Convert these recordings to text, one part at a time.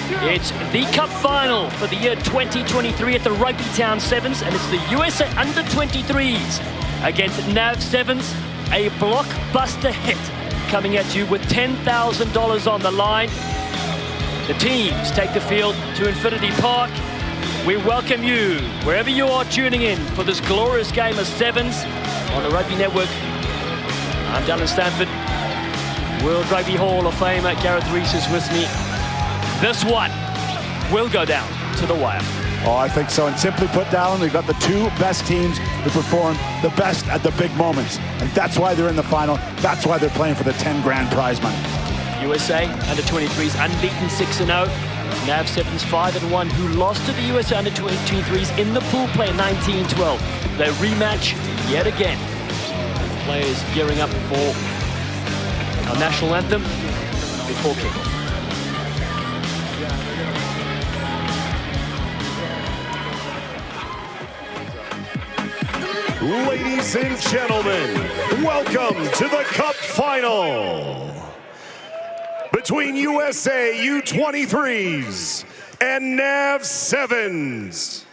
It's the Cup final for the year 2023 at the RugbyTown Sevens, and it's the USA Under-23s against NAV Sevens, a blockbuster hit coming at you with $10,000 on the line. The teams take the field to Infinity Park. We welcome you, wherever you are tuning in, for this glorious game of sevens on the Rugby Network. I'm Dylan Stanford, World Rugby Hall of Famer Gareth Rees is with me. This one will go down to the wire. Oh, I think so. And simply put, Dallin, we've got the two best teams who perform the best at the big moments. And that's why they're in the final. That's why they're playing for the 10 grand prize money. USA Under-23s unbeaten 6-0. NAV Sevens 5-1, who lost to the USA Under-23s in the pool play 19-12. They rematch yet again. Players gearing up for our national anthem before kickoff. Ladies and gentlemen, welcome to the Cup Final between USA U23s and NAV Sevens.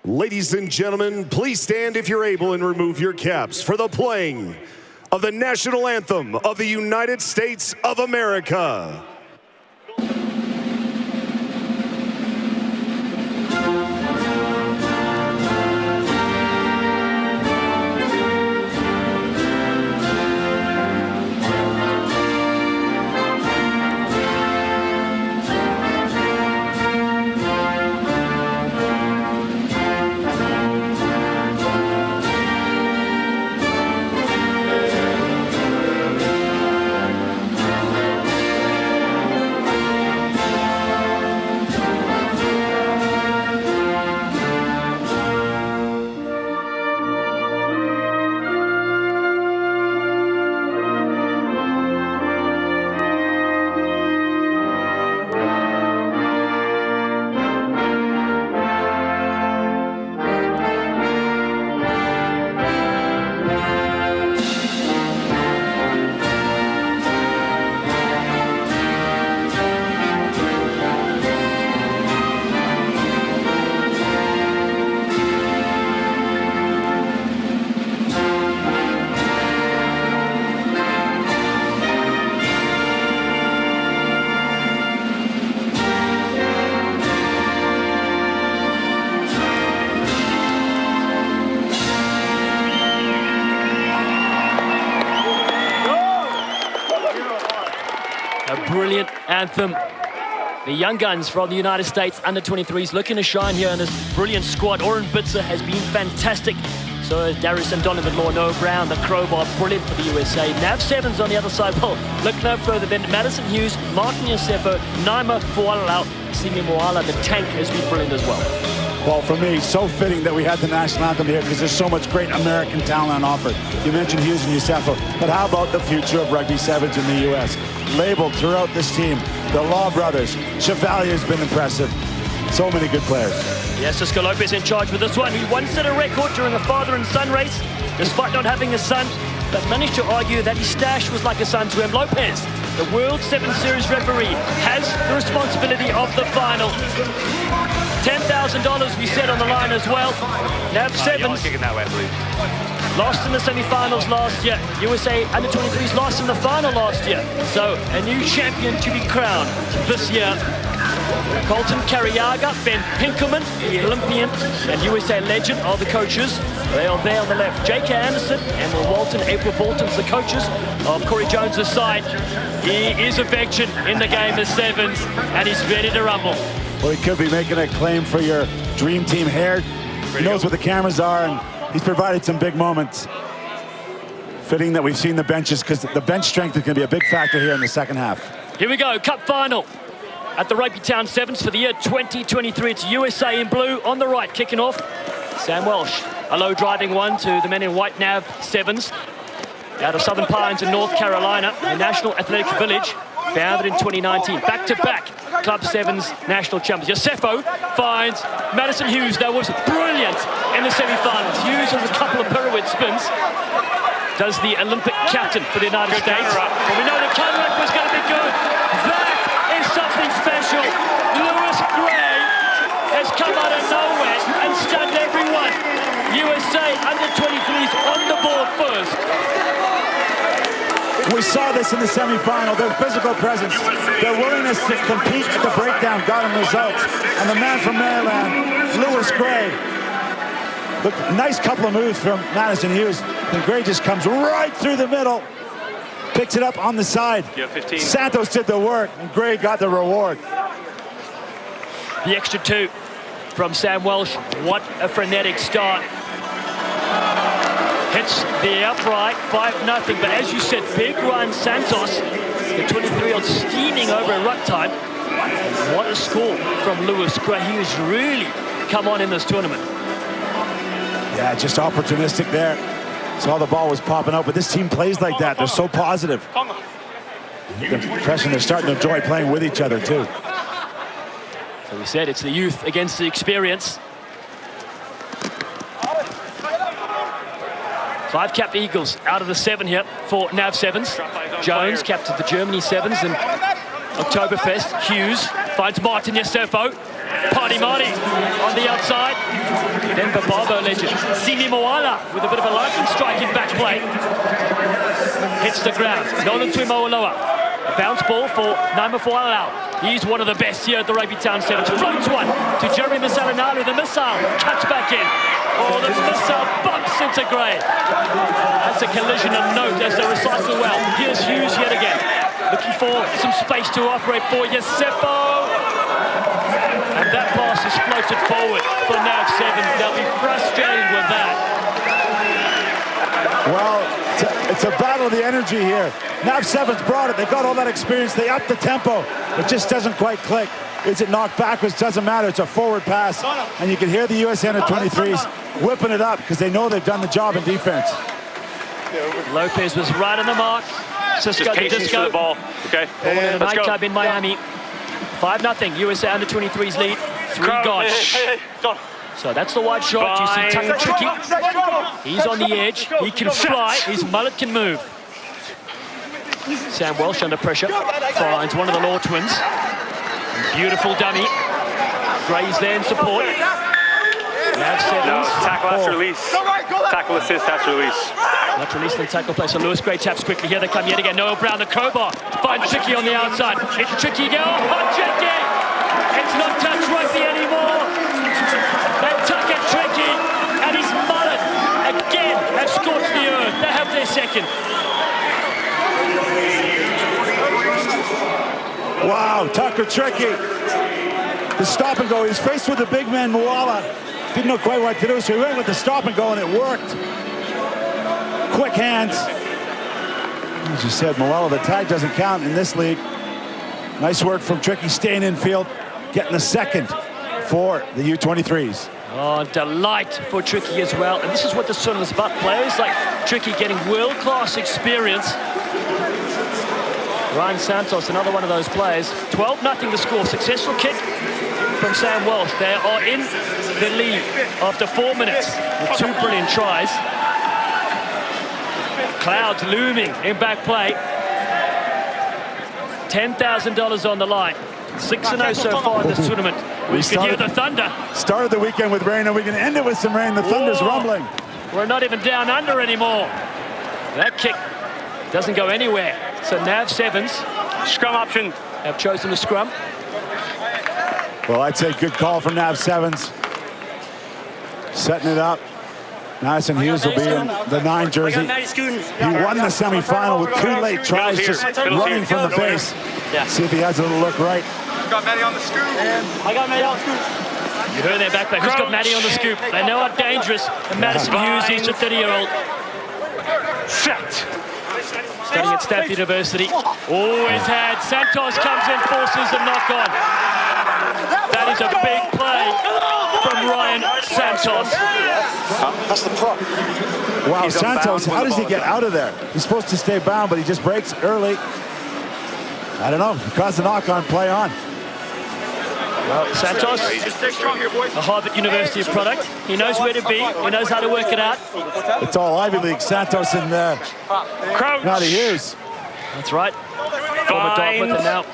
Ladies and gentlemen, please stand if you're able and remove your caps for the playing of the national anthem of the United States of America. Brilliant anthem. The young guns from the United States Under-23s looking to shine here in this brilliant squad. Oren Bitzer has been fantastic. So is Darius and Donovan Law, Noah Brown, the crowbar, brilliant for the USA. NAV Sevens on the other side, well, look no further than Madison Hughes, Martin Yosefo, Naima Fualalau, Simi Moala, the tank has been brilliant as well. Well, for me, so fitting that we had the national anthem here because there's so much great American talent on offer. You mentioned Hughes and Yosefo, but how about the future of Rugby Sevens in the U.S.? Labeled throughout this team, the Law brothers. Chevalier has been impressive. So many good players. Yes, Cisco Lopez in charge with this one. He once set a record during a father and son race, despite not having a son, but managed to argue that his stash was like a son to him. Lopez, the World 7 Series referee, has the responsibility of the final. $10,000 we set on the line as well. NAV Sevens lost in the semi-finals last year. USA Under-23s lost in the final last year. So a new champion to be crowned this year. Colton Cariaga, Ben Pinkelman, the Olympian and USA legend, are the coaches. They are there on the left. J.K. Anderson and Walton, April Bolton's the coaches of Corey Jones' side. He is a veteran in the game of sevens and he's ready to rumble. Well, he could be making a claim for your dream team hair. He knows where the cameras are and he's provided some big moments. Fitting that we've seen the benches because the bench strength is going to be a big factor here in the second half. Here we go, Cup final at the RugbyTown Sevens for the year 2023. It's USA in blue on the right, kicking off. Sam Welsh, a low driving one to the men in white NAV Sevens. Out of Southern Pines in North Carolina, the National Athletic Village, founded in 2019. Back-to-back Club Sevens national champions. Yosefo finds Madison Hughes. That was brilliant in the semi-finals. Hughes has a couple of pirouette spins. does the Olympic captain for the United States. But we know the comeback was going to be good. That is something special. Lewis Gray has come out of nowhere and stunned everyone. USA under-23s on the board first. We saw this in the semi-final. Their physical presence, their willingness to compete at the breakdown got them results. And the man from Maryland, Lewis Gray. Look, nice couple of moves from Madison Hughes. And Gray just comes right through the middle, picks it up on the side. Santos did the work, and Gray got the reward. The extra 2 from Sam Welsh. What a frenetic start. Hits the upright, 5-0. But as you said, big run Santos. The 23-year-old steaming over at ruck time. What a score from Lewis Gray. He has really come on in this tournament. Yeah, just opportunistic there. Saw the ball was popping out, but this team plays like that. They're so positive. The impression they're starting to enjoy playing with each other, too. So we said it's the youth against the experience. 5 capped Eagles out of the 7 here for NAV 7s. Jones captained the Germany 7s and Oktoberfest. Hughes finds Martin Yosefo. Party Marty on the outside. Then the Barbo legend, Simi Moala with a bit of a lightning strike in back play. Hits the ground. Nolan Tuimoaloa. A bounce ball for Naima Foalau. He's one of the best here at the RugbyTown 7s. Floats one to Jeremy Misalinalu. The missile cuts back in. Oh, the missile bumps into Gray. That's a collision of note as they recycle well. Here's Hughes yet again. Looking for some space to operate for Yosefo. And that pass is floated forward for NAV 7s. They'll be frustrated with that. Well, it's a battle of the energy here. NAV 7's brought it. They got all that experience. They upped the tempo. It just doesn't quite click. Is it knocked backwards? Doesn't matter. It's a forward pass. And you can hear the US under-23s whipping it up because they know they've done the job in defense. Lopez was right on the mark. Cisco the disco. The ball. Okay. And the nightclub in Miami. 5-0. USA under-23s lead. 3 gone. So that's the wide shot. You see Tucker Tricky. He's on the edge. He can fly. His mullet can move. Sam Welsh under pressure. Finds one of the Law twins. Beautiful dummy. Gray's there in support. NAV 7s. Tackle after release. Tackle assist after release. Not release and tackle play. So Lewis Gray taps quickly. Here they come yet again. Noel Brown, the crowbar. Finds Tricky on the outside. It's Tricky again. Oh, hot checking. It's not touch rugby anymore. They tuck at Tricky. And his mullet again have scorched the earth. They have their second. Wow, Tucker Tricky. The stop and go. He's faced with the big man, Moala. Didn't know quite what to do, so he went with the stop and go, and it worked. Quick hands. As you said, Moala, the tag doesn't count in this league. Nice work from Tricky, staying in field, getting the second for the U23s. Oh, delight for Tricky as well. And this is what the tournament's about. Players like Tricky getting world-class experience. Ryan Santos, another one of those players. 12-0 the score. Successful kick from Sam Welsh. They are in the lead after 4 minutes with 2 brilliant tries. Clouds looming in back play. $10,000 on the line. 6-0 so far in this tournament. We can hear the thunder. Started the weekend with rain, and we can end it with some rain. The thunder's rumbling. We're not even down under anymore. That kick doesn't go anywhere. So NAV 7s. Scrum option. Have chosen the scrum. Well, I'd say good call from NAV 7s. Setting it up. Madison Hughes will be in the 9 jersey. He won the semi-final with 2 late tries, just running from the base. See if he has a little look right. Got Matty on the scoop. I got Matty on the scoop. You heard their backpack. Who's got Matty on the scoop? They know how dangerous Madison Hughes is, a 30-year-old. Set. Studying at Stanford University. Always had. Santos comes in, forces a knock-on. That is a big play from Ryan Santos. That's the prop. Wow, Santos, how does he get out of there? He's supposed to stay bound, but he just breaks early. I don't know. He caused a knock-on, play on. Well, Santos, a Harvard University product. He knows where to be. He knows how to work it out. It's all Ivy League. Santos and Crouch. Matty Hughes. That's right. Former Dartmouth and now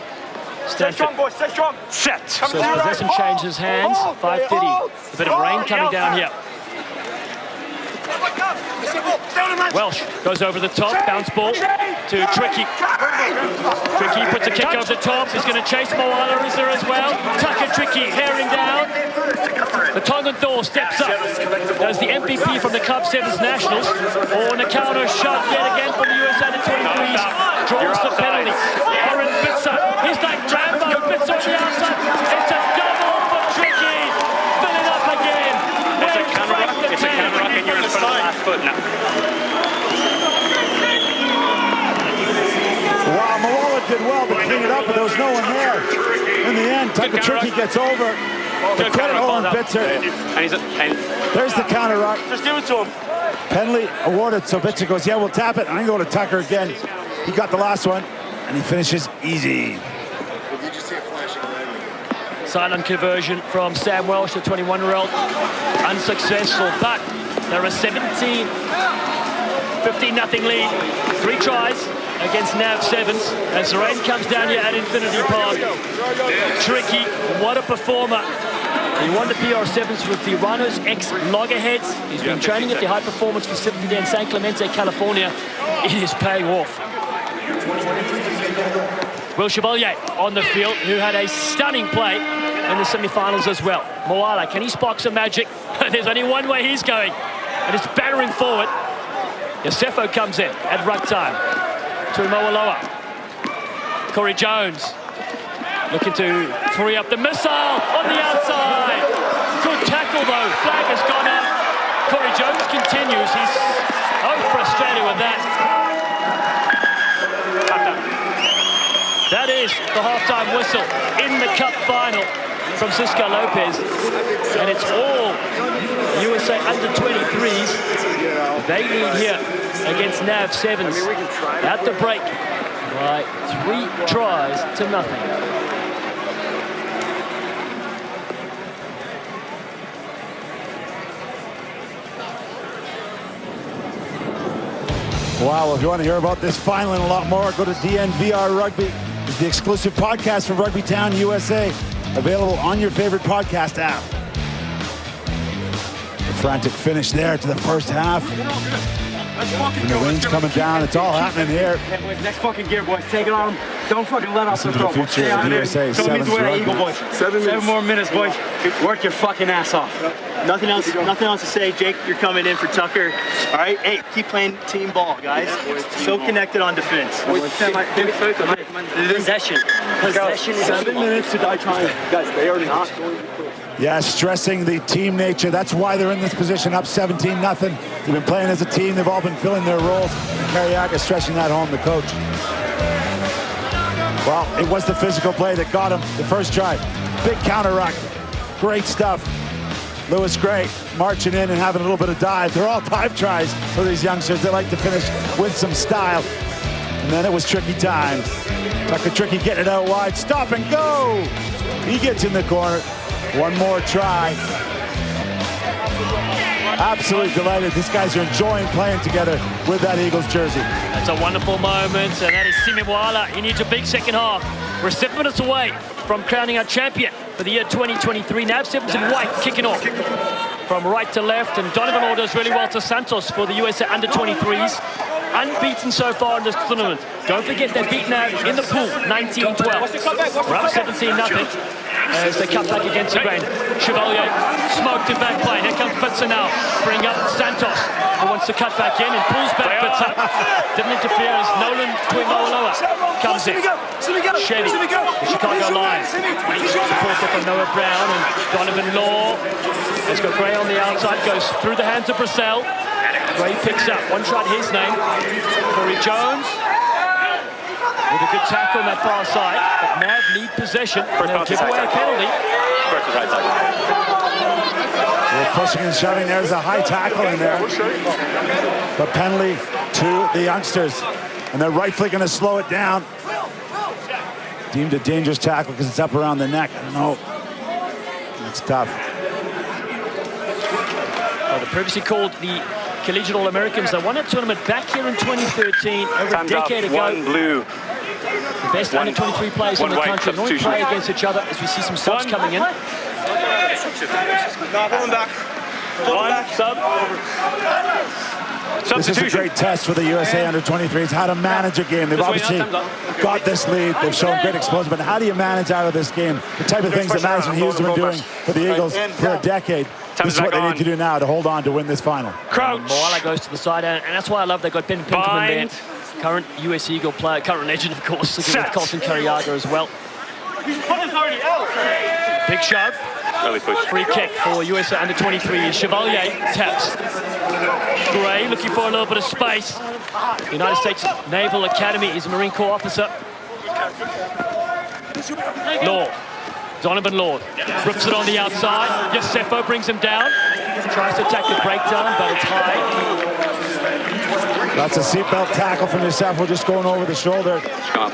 Stay strong, Stanford. boys. Stay strong. Set. So possession changes hands. 5:30. A bit of rain coming down here. Welsh goes over the top, bounce ball to Tricky. Tricky puts a kick over the top. He's going to chase Moala, is there as well? Tucker Tricky, herring down. The Tongan Thor steps up. Does the MVP from the Club Sevens Nationals. Or Nakano shot yet again from the USA Under-23s. Draws the penalty. Oren Bitzer. He's like Rambo. Bitzer on the outside. It's a double for Tricky. Fill it up again. It's a counter rock. It's a counter rock, and you're in front of the last foot now. Wow, Moala did well to clean it up, but there was no one there. In the end, Tucker Tricky gets over. The credit Owen Bitzer. There's the counter rock. Just give it to him. Penalty awarded, so Bitzer goes, yeah, we'll tap it. And I go to Tucker again. He got the last one, and he finishes easy. Silent conversion from Sam Welsh, the 21-year-old. Unsuccessful, but there are 17. 15-0 lead. 3 tries against NAV Sevens as the rain comes down here at Infinity Park. Tricky, what a performer. He won the PR7s with the Rhinos ex-Loggerheads. He's been training at the high performance facility there in San Clemente, California. It is paying off. Will Chevalier on the field, who had a stunning play in the semi-finals as well. Moala, can he spark some magic? There's only one way he's going, and it's battering forward. Yosefo comes in at ruck time to Moaloa. Corey Jones looking to free up the missile on the outside. Good tackle though, flag has gone up. Corey Jones continues, he's frustrated with that. That is the halftime whistle in the cup final from Cisco Lopez. And it's all USA Under-23s. They lead here against NAV Sevens at the break by 3 tries to nothing. Wow, if you want to hear about this final and a lot more, go to DNVR Rugby. It's the exclusive podcast from RugbyTown, USA. Available on your favorite podcast app. The frantic finish there to the first half. And the rain's coming down. It's all happening here. Hey, boys, next fucking gear, boys. Take it on them. Don't fucking let off the Listen to throw. the future of the USA Sevens Rugby. Eagle, boys. 7 more minutes, boys. Work your fucking ass off. Nothing else to say. Jake, you're coming in for Tucker. All right? Hey, keep playing team ball, guys. So connected on defense. Possession. Possession is 7 minutes to die trying. Guys, they are not going to quit. Yeah, stressing the team nature. That's why they're in this position, up 17-0. They've been playing as a team. They've all been filling their roles. Kariaka stressing that home, the coach. Well, it was the physical play that got him the first try. Big counter rock. Great stuff. Lewis Gray marching in and having a little bit of dive. They're all dive tries for these youngsters. They like to finish with some style. And then it was Tricky time. Tucker Tricky getting it out wide. Stop and go. He gets in the corner. One more try. Absolutely delighted. These guys are enjoying playing together with that Eagles jersey. That's a wonderful moment, and that is Simi Moala. He needs a big second half. We're 7 minutes away from crowning our champion for the year 2023. NAV Sevens in white kicking off from right to left, and Donovan orders really well to Santos for the USA Under-23s. Unbeaten so far in this tournament. Don't forget they beat NAV in the pool, 19-12. We're up 17-0 as they cut back against the grain. Chevalier smoked in back play. Here comes Bitzer now, bring up Santos, who wants to cut back in and pulls back Bitzer. Didn't interfere as Nolan Tuimoloa comes in. Chevy, the Chicago Lions. Support from Noah Brown and Donovan Law. Has got Gray on the outside, goes through the hands of Brissell. Gray picks up, one shot his name. Corey Jones with a good tackle on that far side, but NAV lead possession, and they'll give away a penalty. We're pushing and shoving. There's a high tackle in there. But penalty to the youngsters, and they're rightfully going to slow it down. Deemed a dangerous tackle because it's up around the neck. I don't know. It's tough. Well, they previously called the Collegiate All-Americans. They won a tournament back here in 2013, over a decade ago. One blue. The best under-23 players in the country normally play against each other as we see some subs coming in. No, pull him back. One sub. This is a great test for the USA under-23s, how to manage a game. They've obviously got this lead. They've shown great explosion, but how do you manage out of this game? The type of things that Madison Hughes has been doing for the Eagles for a decade. This is what they need to do now to hold on to win this final. Crouch. Moala goes to the side, and that's why I love they got Ben Pinkerman there. Current US Eagle player, current legend, of course, with Colton Carriaga as well. Big shove. Early push. Free kick for USA under-23. Chevalier taps. Gray looking for a little bit of space. United States Naval Academy is a Marine Corps officer. Lord. Donovan Lord rips it on the outside. Yosefo brings him down. Tries to attack the breakdown, but it's high. That's a seatbelt tackle from Yosefo, just going over the shoulder.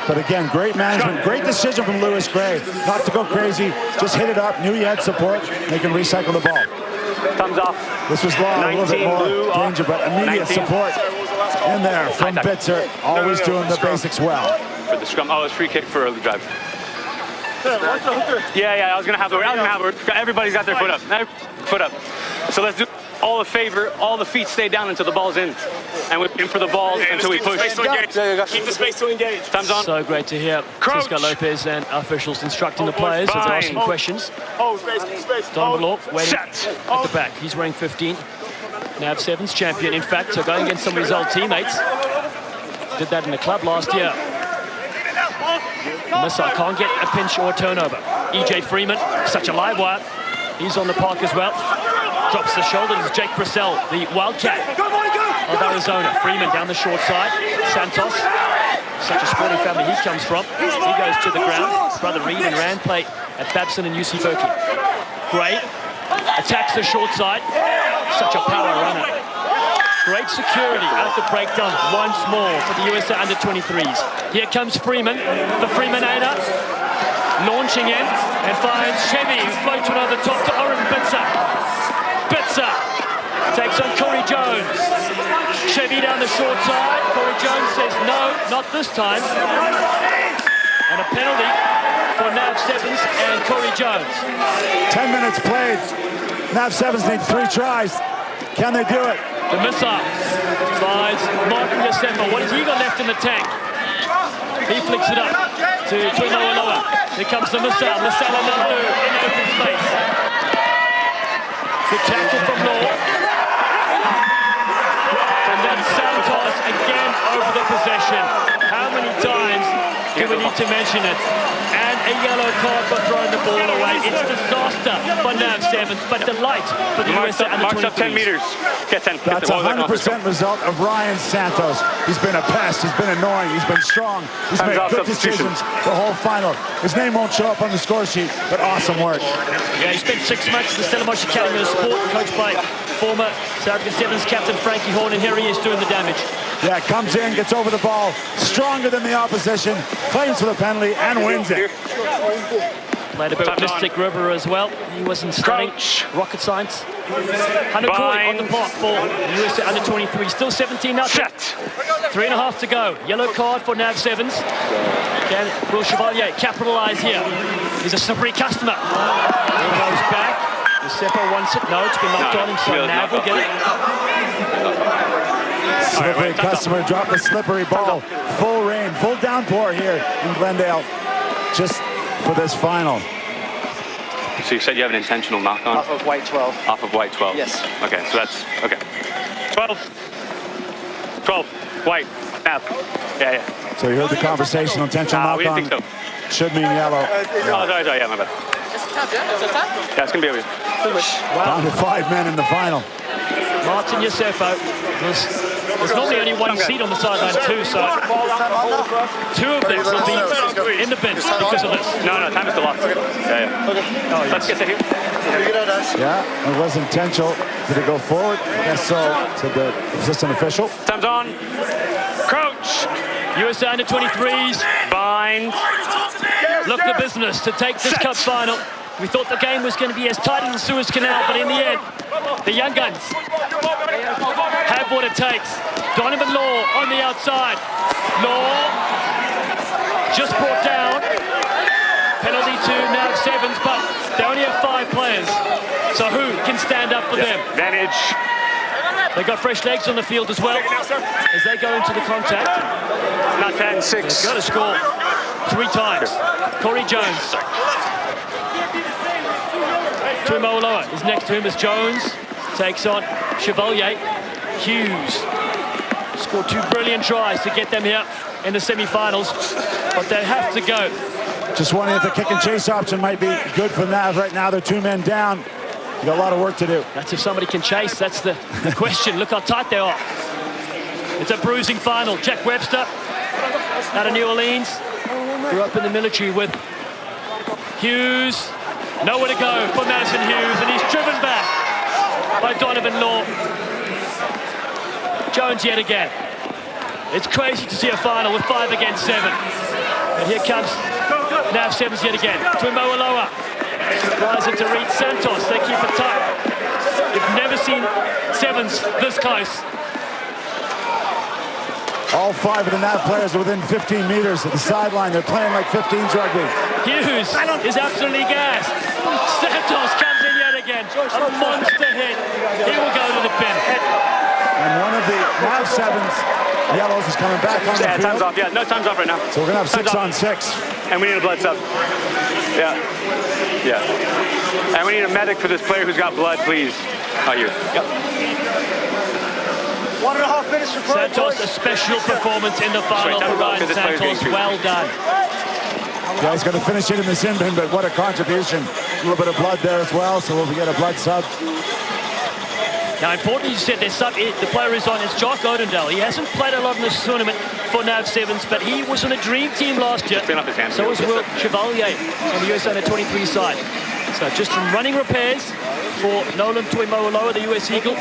But again, great management, great decision from Lewis Gray. Not to go crazy, just hit it up, knew he had support. They can recycle the ball. Thumbs off. This was long, a little bit more danger, but immediate 19. support in there from Bitzer. Always doing the basics well. For the scrum. Oh, it's free kick for early drive. Yeah, I was gonna have the word. Everybody's got their foot up. Foot up. So let's do all the favor, all the feet stay down until the ball's in. And we're in for the ball until we push. Keep the space to engage. Time's on. So great to hear Cisco Lopez and officials instructing the players as they're asking questions. Donovan Law waiting at the back. He's wearing 15. NAV 7's champion, in fact, so going against some of his old teammates. Did that in the club last year. Missile can't get a pinch or a turnover. EJ Freeman, such a live wire. He's on the park as well. Drops the shoulder. This is Jake Purcell, the Wildcat of Arizona. Freeman down the short side. Santos, such a sporting family he comes from. He goes to the ground. Brother Reed and Rand play at Babson and UC Berkeley. Gray attacks the short side. Such a power runner. Great security at the breakdown once more for the USA under-23s. Here comes Freeman, the Freemanator, launching in and finds Chevy, who floats one over the top to Oren Bitzer. Bitzer takes on Corey Jones. Chevy down the short side. Corey Jones says no, not this time. And a penalty for NAV 7s and Corey Jones. 10 minutes played. NAV 7s need 3 tries. Can they do it? The missile finds Martin Yosefo. What has he got left in the tank? He flicks it up to Tuiloaloa. Here comes the missile. Missile in open space. Good tackle from Law. And then Santos again over the possession. How many times do we need to mention it? And a yellow card for throwing the ball away. It's disaster for NAV 7s, but delight for the USA under-23s. March up 10 meters. Get 10. That's a 100% result of Ryan Santos. He's been a pest. He's been annoying. He's been strong. He's made good decisions the whole final. His name won't show up on the score sheet, but awesome work. Yeah, he spent 6 months at the Stellenbosch Academy of Sport, coached by former South African Sevens captain Frankie Horn, and here he is doing the damage. Yeah, comes in, gets over the ball, stronger than the opposition, claims for the penalty, and wins it. Played a bit with Mystic River as well. He wasn't studying rocket science. Hanukoi on the block for the USA under-23. Still 17 now. 3.5 to go. Yellow card for NAV 7s. Can Will Chevalier capitalize here? He's a slippery customer. He goes back. Yosefo wants it. No, it's been knocked on him, so NAV will get it. Slippery customer dropped the slippery ball. Full rain, full downpour here in Glendale. Just for this final. So you said you have an intentional knock-on? Off of white 12. Off of white 12? Yes. Okay, so that's, okay. 12. 12. White. NAV. Yeah. So you heard the conversation. Intentional we didn't knock-on think so. should mean yellow. Oh, sorry, yeah, my bad. Yeah, it's going to be over here. Down to 5 men in the final. Martin Yosefo. There's normally only one seat on the sideline too, so 2 of them will be in the bench because of this. No, time is still off. Yeah. Oh, Let's get to here. Yeah, it was intentional. Did it go forward? I guess so, to the assistant official. Time's on. Crouch. USA under-23s. Bind. Look the business to take this cup final. We thought the game was going to be as tight as the Suez Canal, but in the end, the Young Guns have what it takes. Donovan Law on the outside. Law just brought down. Penalty to NAV Sevens, but they only have 5 players. So who can stand up for them? Advantage. They got fresh legs on the field as well as they go into the contact. Not 10, 6. They've got to score 3 times. Corey Jones. Tuimoloa is next to him as Jones takes on Chevalier. Hughes scored 2 brilliant tries to get them here in the semi-finals, but they have to go. Just wondering if the kick and chase option might be good for Nav right now. They're 2 men down. You got a lot of work to do. That's if somebody can chase. That's the question. Look how tight they are. It's a bruising final. Jack Webster out of New Orleans. Grew up in the military with Hughes. Nowhere to go for Madison Hughes, and he's driven back by Donovan Law. Jones yet again. It's crazy to see a final with 5 against 7. And here comes NAV Sevens yet again. Tuimoloa flies into Reed Santos. They keep it tight. You've never seen Sevens this close. All 5 of the NAV players are within 15 meters of the sideline. They're playing like 15s rugby. Hughes is absolutely gassed. Santos comes in yet again. A monster hit. He will go to the bin. And one of the NAV Sevens yellows is coming back on the field. Time's off. Yeah, no, time's off right now. So we're going to have 6 on 6. And we need a blood sub. Yeah. Yeah. And we need a medic for this player who's got blood, please. Oh, you. Yep. 1.5 minutes for Santos, a special performance in the final for Ryan Santos. Well done. Yeah, he's going to finish it in the sin bin, but what a contribution. A little bit of blood there as well, so we'll get a blood sub. Now, importantly, you said the player is on. It's Jock Odendale. He hasn't played a lot in this tournament for NAV Sevens, but he was on a dream team last year. So was Will Chevalier on the USA Under-23 side. So just some running repairs for Nolan Tuimoloa, the US Eagle.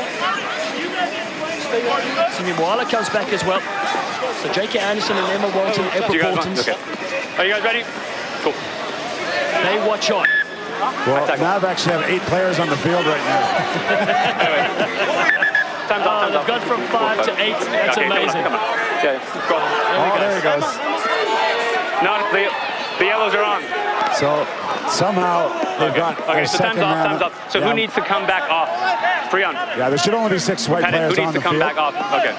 Simi Moala comes back as well. So J.K. Anderson and Emma Walton, Edward Boltons. Okay. Are you guys ready? Cool. They watch on. Well, NAV actually have 8 players on the field right now. Anyway. Time's off. They've gone from 5 to 8. That's okay, amazing. Come on. Yeah, go on. There he goes. No, the yellows are on. So somehow they've got Okay, so time's off. So who needs to come back off? Freon. Yeah, there should only be 6 white players on the field. Who needs to come back off? Okay.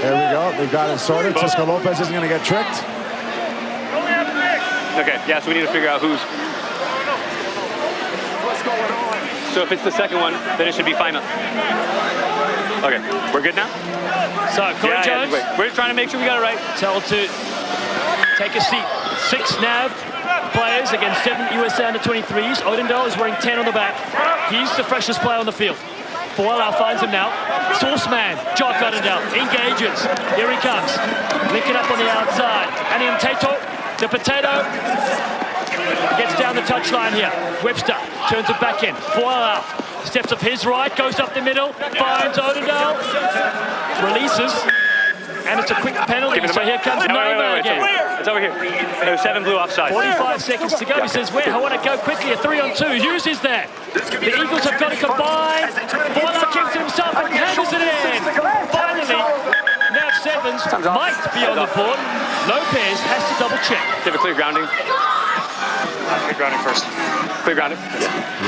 There we go. They've got it sorted. Cisco Lopez isn't going to get tricked. Okay, yeah, so we need to figure out who's... So if it's the second one, then it should be final. Okay, we're good now? So, Corey Jones. We're trying to make sure we got it right. Told to take a seat. 6 NAV players against 7 USA Under-23s. Odendale is wearing 10 on the back. He's the freshest player on the field. Foala finds him now. Source man, Jock Odendale, engages. Here he comes. Linking up on the outside. And in Tato, the potato, gets down the touchline here. Webster turns it back in. Foala steps up his right, goes up the middle, finds Odendale, releases, and it's a quick penalty. So here comes Nova again. It's over here. There's 7 blue offside. 45 seconds to go. He says, where? I want to go quickly. A 3-on-2. Hughes is there. The Eagles have got to combine. Foala kicks it himself and hammers it in. Finally, NAV Sevens might be on the board. Lopez has to double check. Do you have a clear grounding? Clear grounding first. Clear grounding.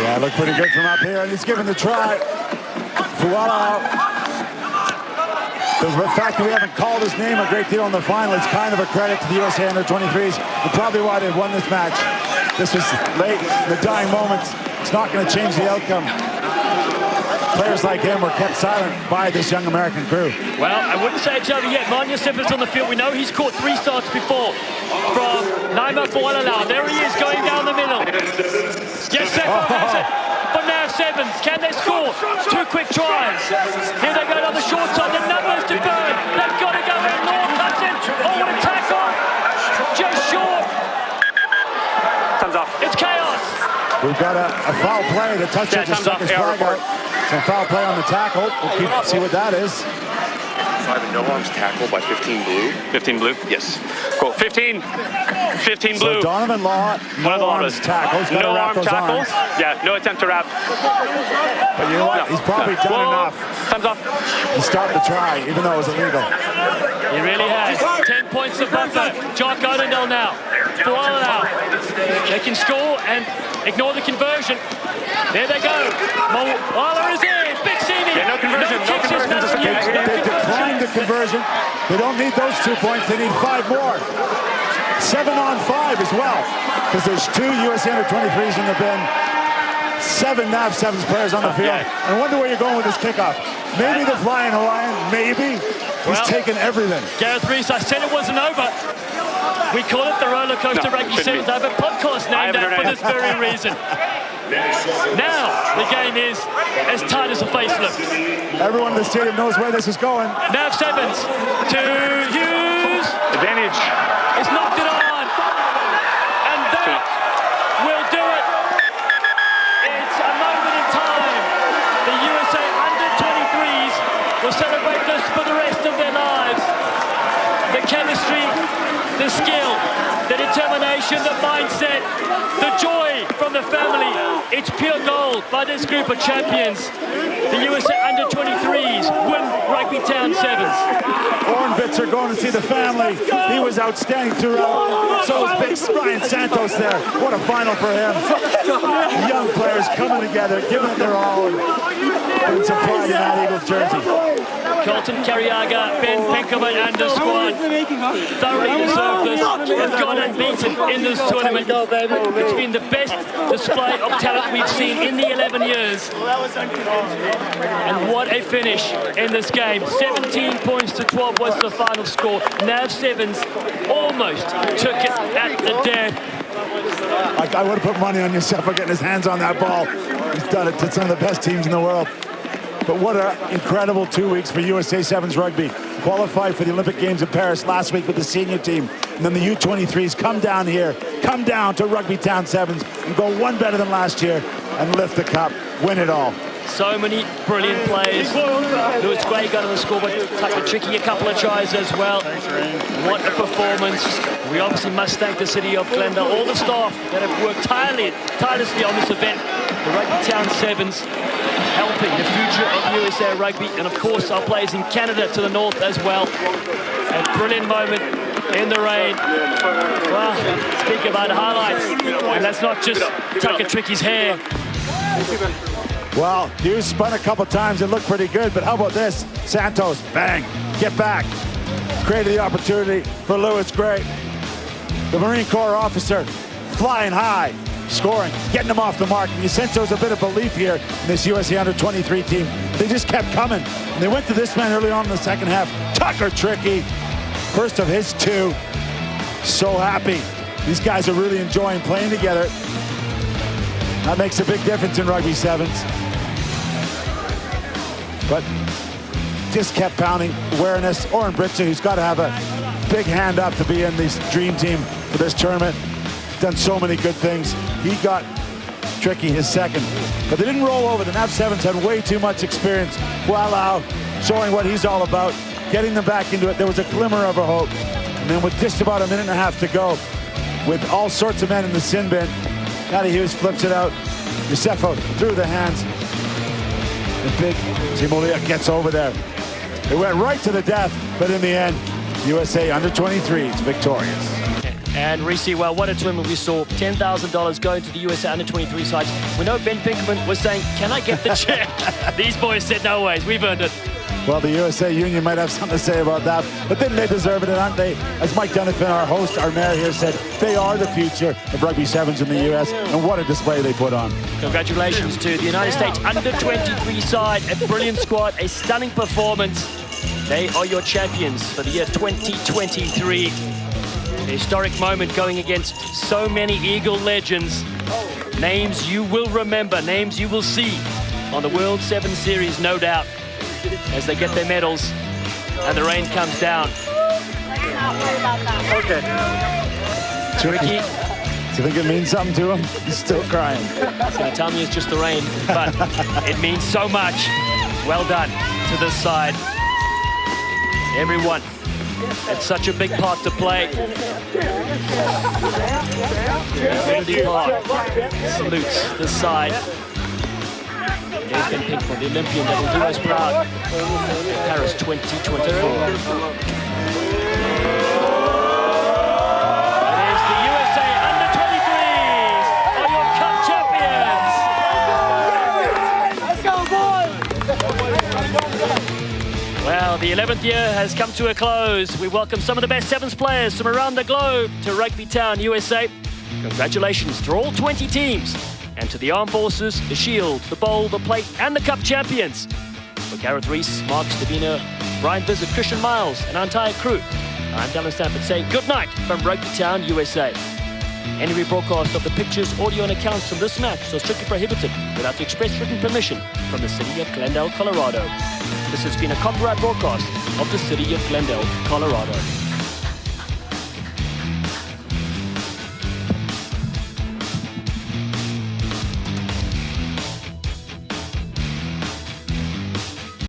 Yeah, looked pretty good from up here, and he's given the try. Foala. The fact that we haven't called his name a great deal in the final is kind of a credit to the USA Under-23s, and probably why they've won this match. This was late in the dying moments. It's not going to change the outcome. Players like him were kept silent by this young American crew. Well, I wouldn't say it's over yet. Manya Sippers on the field. We know he's caught 3 starts before from Naima Foala. There he is going down the middle. Yes, Seppo has it for NAV Sevens. Can they score? 2 quick tries. Here they go down the short side. The numbers to burn. They've got to go in. Law cuts in. Oh, what a tackle. Just short. Time's off. It's chaos. We've got a foul play. The toucher just stuck his flag out. Some foul play on the tackle. We'll see what that is. So I have a no arms tackle by 15 blue. 15 blue? Yes. Cool. 15 blue. So Donovan Law, no arms tackle. He's got to No wrap arm those tackles. arms. Yeah, no attempt to wrap. But you know what? He's probably done Whoa. enough. Time's off. He started to try, even though it was illegal. He really has. 10 points of buffer. Jock Odendell now. Blow it out. They can score and ignore the conversion. There they go. Waller is in. Big Seamy. Yeah, no conversion. No kicks is conversion. They declined the conversion. They don't need those 2 points. They need 5 more. 7-on-5 as well. Because there's 2 USA Under-23s in the bin. 7 NAV 7s players on the field. Yeah. I wonder where you're going with this kickoff. Maybe the Flying Hawaiian. Maybe. He's taken everything. Gareth Reese, I said it wasn't over. We call it the roller coaster rugby sevens. I have a podcast named that for this very reason. Now the game is as tight as a facelift. Everyone in the stadium knows where this is going. NAV sevens to Hughes. Advantage. It's knocked it on. And that will do it. It's a moment in time. The USA Under-23s will celebrate this for the rest of their lives. The chemistry, the skill, the determination, the mindset, the joy from the family. It's pure gold by this group of champions. The USA Under-23s win RugbyTown 7s. Bits are going to see the family. He was outstanding throughout. So was big Ryan Santos there. What a final for him. Young players coming together, giving it their all, and putting some pride in that Eagles jersey. Colton Carriaga, Ben Pinkerman and the squad thoroughly deserve this. They've gone unbeaten in this tournament. It's been the best display of talent we've seen in the 11 years. And what a finish in this game. 17 points to 12 was the final score. NAV 7s almost took it at the death. I would have put money on yourself for getting his hands on that ball. He's done it to some of the best teams in the world. But what an incredible 2 weeks for USA 7s rugby. Qualified for the Olympic Games in Paris last week with the senior team. And then the U23s come down here, come down to RugbyTown 7s and go one better than last year and lift the cup, win it all. So many brilliant plays. Lewis Gray got on the scoreboard. Tucker Tricky a couple of tries as well. What a performance. We obviously must thank the City of Glendale, all the staff that have worked tirelessly on this event. The RugbyTown 7s helping the future of USA Rugby, and of course our players in Canada to the north as well. A brilliant moment in the rain. Well, speak about highlights, and that's not just Tucker Tricky's hair. Well, Hughes spun a couple times, it looked pretty good, but how about this? Santos, bang, get back. Created the opportunity for Lewis Gray. The Marine Corps officer flying high, scoring, getting them off the mark. And you sense there was a bit of belief here in this USA Under-23 team. They just kept coming. And they went to this man early on in the second half. Tucker Tricky, first of his 2. So happy. These guys are really enjoying playing together. That makes a big difference in Rugby 7s. But just kept pounding. Awareness. Oren Britzer, who's got to have a big hand up to be in this dream team for this tournament. Done so many good things. He got Tricky his second. But they didn't roll over. The NAV 7s had way too much experience. Walau showing what he's all about. Getting them back into it. There was a glimmer of a hope. And then with just about a minute and a half to go, with all sorts of men in the sin bin, Matty Hughes flips it out. Yosefo through the hands. And big Timolia gets over there. It went right to the death, but in the end, USA Under-23 is victorious. And Reese, well, what a tournament we saw. $10,000 going to the USA Under-23 sides. We know Ben Pinkerman was saying, can I get the check? These boys said, no ways, we've earned it. Well, the USA Union might have something to say about that, but then they deserve it, aren't they? As Mike Dunafin, our host, our mayor here said, they are the future of Rugby 7s in the US, and what a display they put on. Congratulations to the United States Under-23 side, a brilliant squad, a stunning performance. They are your champions for the year 2023. A historic moment going against so many Eagle legends. Names you will remember, names you will see on the World 7 Series, no doubt, as they get their medals and the rain comes down. Okay. Tricky. Do you think it means something to him? He's still crying. He's going to tell me it's just the rain, but it means so much. Well done to this side. Everyone had such a big part to play. Infinity Park salutes this side. There's been pink for the Olympian that will do us proud. Paris 2024. Well, the 11th year has come to a close. We welcome some of the best sevens players from around the globe to RugbyTown, USA. Congratulations to all 20 teams and to the Armed Forces, the Shield, the Bowl, the Plate and the Cup champions. For Gareth Rees, Mark Stabina, Brian Visit, Christian Miles and our entire crew, I'm Dallin Stanford saying good night from RugbyTown, USA. Any rebroadcast of the pictures, audio and accounts from this match is strictly prohibited without the express written permission from the City of Glendale, Colorado. This has been a copyright broadcast of the City of Glendale, Colorado.